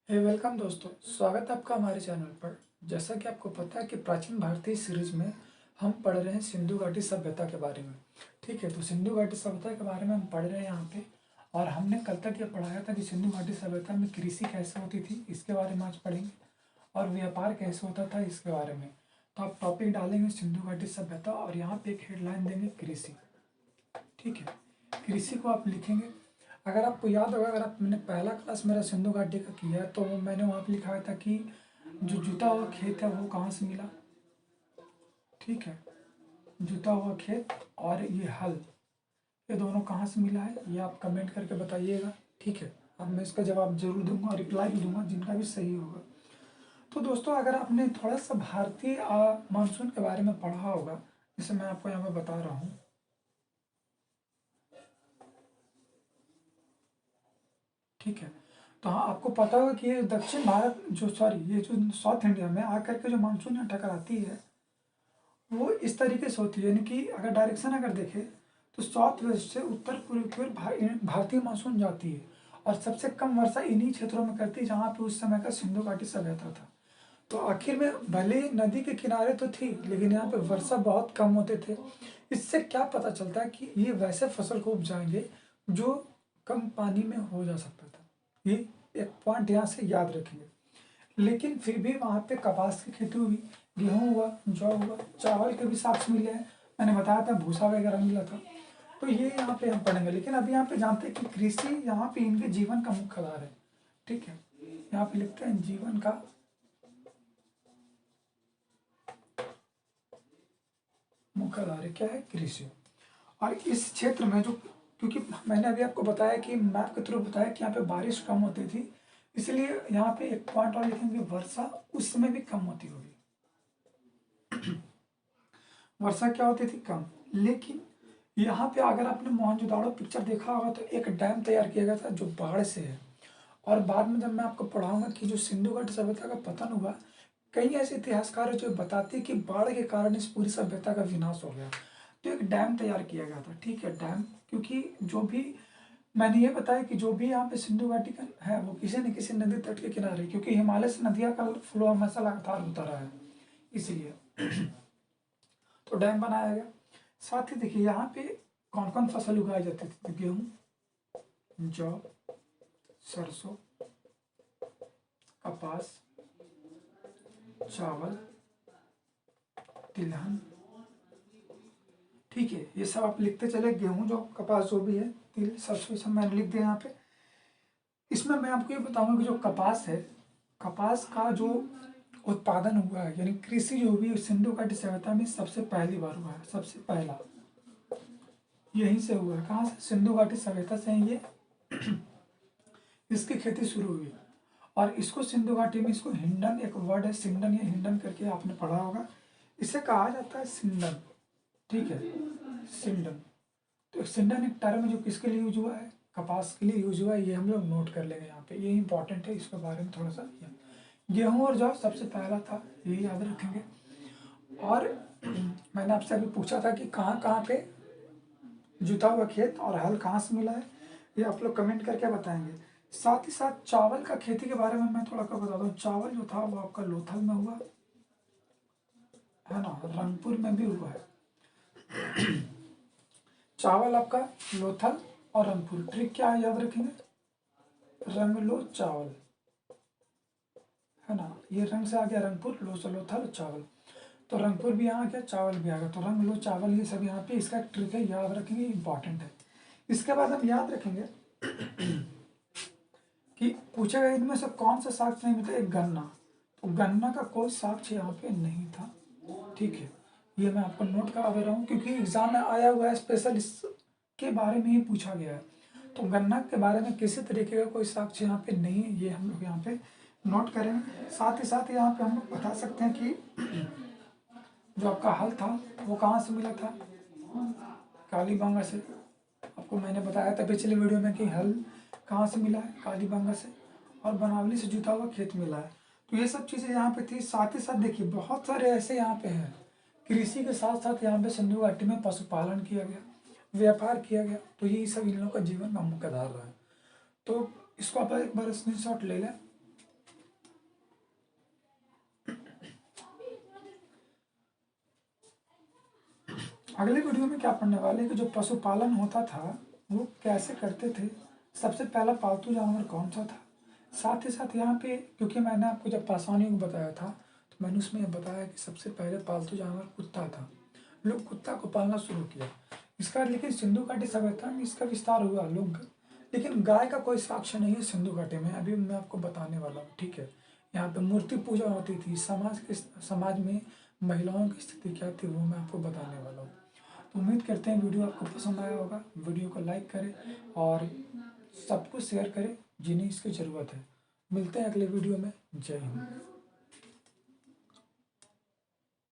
Welcome दोस्तों, स्वागत है आपका हमारे चैनल पर। जैसा कि आपको पता है कि प्राचीन भारतीय सीरीज में हम पढ़ रहे हैं सिंधु घाटी सभ्यता के बारे में। ठीक है, तो सिंधु घाटी सभ्यता के बारे में हम पढ़ रहे हैं यहाँ पे। और हमने कल तक ये पढ़ाया था कि सिंधु घाटी सभ्यता में कृषि कैसे होती थी, इसके बारे में आज पढ़ेंगे। और व्यापार कैसे होता था, इसके बारे में। तो आप टॉपिक डालेंगे सिंधु घाटी सभ्यता और यहाँ पे एक हेडलाइन देंगे कृषि। ठीक है, कृषि को आप लिखेंगे। अगर आपको याद होगा, अगर आप मैंने पहला क्लास मेरा सिंधु घाटी का किया है तो मैंने वहाँ पे लिखा था कि जो जुता हुआ खेत है वो कहाँ से मिला। ठीक है, जुता हुआ खेत और ये हल, ये दोनों कहाँ से मिला है, ये आप कमेंट करके बताइएगा। ठीक है, अब मैं इसका जवाब जरूर दूंगा और रिप्लाई भी दूंगा जिनका भी सही होगा। तो दोस्तों, अगर आपने थोड़ा सा भारतीय मानसून के बारे में पढ़ा होगा, जैसे मैं आपको यहाँ पे बता रहा हूँ। ठीक है, तो हाँ, आपको पता होगा कि ये दक्षिण भारत ये जो साउथ इंडिया में आकर के जो मानसून यहाँ टकराती है वो इस तरीके से होती है। यानी कि अगर डायरेक्शन अगर देखें तो साउथ वेस्ट से उत्तर पूर्व की ओर भारतीय मानसून जाती है। और सबसे कम वर्षा इन्हीं क्षेत्रों में करती है जहाँ पे उस समय का सिंधु घाटी सभ्यता था। तो आखिर में भले ही नदी के किनारे तो थी, लेकिन यहाँ पे वर्षा बहुत कम होते थे। इससे क्या पता चलता है कि ये वैसे फसल को उपजाएंगे जो कम पानी में हो जा सकता था। ये एक पॉइंट यहाँ से याद रखेंगे। लेकिन फिर भी वहाँ पे कपास की खेती हुई, गेहूँ हुआ, जौ हुआ, चावल के भी साक्ष्य मिले हैं। मैंने बताया था भूसा वगैरह मिला था। तो ये यहाँ पे हम पढ़ेंगे। लेकिन अभी यहाँ पे जानते हैं कि कृषि यहाँ पे इनके जीवन का मुख्य आधार है। ठीक है, यहाँ पे लिखते हैं जीवन का मुख्य आधार है, क्या है, कृषि। और इस क्षेत्र में जो, क्योंकि मैंने अभी आपको बताया कि मैप के थ्रू बताया कि यहाँ पे बारिश कम होती थी, इसलिए यहाँ पे एक पॉइंट और लिखेंगे, वर्षा उस समय भी कम होती होगी। वर्षा क्या होती थी, कम। लेकिन यहाँ पे अगर आपने मोहनजोदाड़ो पिक्चर देखा होगा तो एक डैम तैयार किया गया था जो बाढ़ से है। और बाद में जब मैं आपको पढ़ाऊंगा कि जो सिंधु घाटी सभ्यता का पतन हुआ, कई ऐसे इतिहासकार हैं जो बताते हैं कि बाढ़ के कारण इस पूरी सभ्यता का विनाश हो गया। तो एक डैम तैयार किया गया था। ठीक है, डैम, क्योंकि जो भी मैंने ये बताया कि जो भी यहाँ पे सिंधु घाटी का है वो किसी न किसी नदी तट के किनारे, क्योंकि हिमालय से नदियाँ का फ्लो हमेशा लगातार होता रहा है, इसलिए तो डैम बनाया गया। साथ ही देखिए यहाँ पे कौन कौन फसल उगाई जाती थी, तो गेहूँ, जौ, सरसों, कपास, चावल, तिलहन। ठीक है, ये सब आप लिखते चले, गेहूँ, जौ, कपास, जो भी है, तिल, सरसों, सब मैंने लिख दिया यहाँ पे। इसमें मैं आपको ये बताऊंगा कि जो कपास है, कपास का जो उत्पादन हुआ है, यानी कृषि जो हुई सिंधु घाटी सभ्यता में सबसे पहली बार हुआ है। सबसे पहला यहीं से हुआ है। कहाँ से, सिंधु घाटी सभ्यता से ही ये इसकी खेती शुरू हुई। और इसको सिंधु घाटी में, इसको हिंडन, एक वर्ड है सिंडन या हिंडन करके, आपने पढ़ा होगा। इसे कहा जाता है सिंडन। ठीक है, सिंडन। तो सिंडन एक टर्म है जो किसके लिए यूज हुआ है, कपास के लिए यूज हुआ है। ये हम लोग नोट कर लेंगे यहाँ पे, ये इंपॉर्टेंट है, इसके बारे में थोड़ा सा। गेहूँ और जौ सबसे पहला था, ये याद रखेंगे। और मैंने आपसे अभी पूछा था कि कहाँ कहाँ पे जुता हुआ खेत और हल कहाँ से मिला है, ये आप लोग कमेंट करके बताएंगे। साथ ही साथ चावल का खेती के बारे में मैं थोड़ा सा बता दूँ। चावल जो था वो आपका लोथल में हुआ है ना, रंगपुर में भी हुआ है। चावल आपका लोथल और रंगपुर। ट्रिक क्या है, याद रखेंगे, रंग लो चावल, है ना। ये रंग से आ गया रंगपुर, लो से लोथल, चावल। तो रंगपुर भी यहाँ आ गया, चावल भी आ गया, तो रंग लो चावल, ये सब यहाँ पे इसका ट्रिक है, याद रखेंगे, इंपॉर्टेंट है। इसके बाद हम याद रखेंगे कि पूछेगा इनमें से कौन सा साक्ष्य नहीं मिलता, एक गन्ना। तो गन्ना का कोई साक्ष्य यहाँ पे नहीं था। ठीक है, ये मैं आपको नोट करा दे रहा हूँ क्योंकि एग्जाम में आया हुआ है, स्पेशल इसके बारे में ही पूछा गया है। तो गन्ना के बारे में किसी तरीके का कोई साक्ष्य यहाँ पे नहीं है, ये हम लोग यहाँ पे नोट करेंगे। साथ ही साथ यहाँ पे हम लोग बता सकते हैं कि जो आपका हल था वो कहाँ से मिला था, कालीबंगा से। आपको मैंने बताया था पिछले वीडियो में कि हल कहाँ से मिला है, कालीबंगा से। और बनावली से जुता हुआ खेत मिला है। तो ये सब चीज़ें यहाँ पे थी। साथ ही साथ देखिए बहुत सारे ऐसे यहाँ पे हैं, कृषि के साथ साथ यहाँ पे सिंधु घाटी में पशुपालन किया गया, व्यापार किया गया। तो ये सब इन लोगों का जीवन का मुख्य आधार रहा है। तो इसको आप एक बार स्क्रीनशॉट ले लें। अगले वीडियो में क्या पढ़ने वाले हैं कि जो पशुपालन होता था वो कैसे करते थे, सबसे पहला पालतू जानवर कौन सा था। साथ ही साथ यहाँ पे क्योंकि मैंने आपको जब पासानियों को बताया था तो मैंने उसमें यह बताया कि सबसे पहले पालतू जानवर कुत्ता था, लोग कुत्ता को पालना शुरू किया। इसका लेकिन सिंधु घाटी सभ्यता में इसका विस्तार हुआ लोग, लेकिन गाय का कोई साक्ष्य नहीं है सिंधु घाटी में, अभी मैं आपको बताने वाला हूँ, ठीक है। यहाँ पे मूर्ति पूजा होती थी, समाज में महिलाओं की स्थिति क्या थी वो मैं आपको बताने वाला हूँ। तो उम्मीद करते हैं वीडियो आपको पसंद आया होगा। वीडियो को लाइक करें और सबको शेयर करें जिन्हें इसकी ज़रूरत है। मिलते हैं अगले वीडियो में। जय हिंद।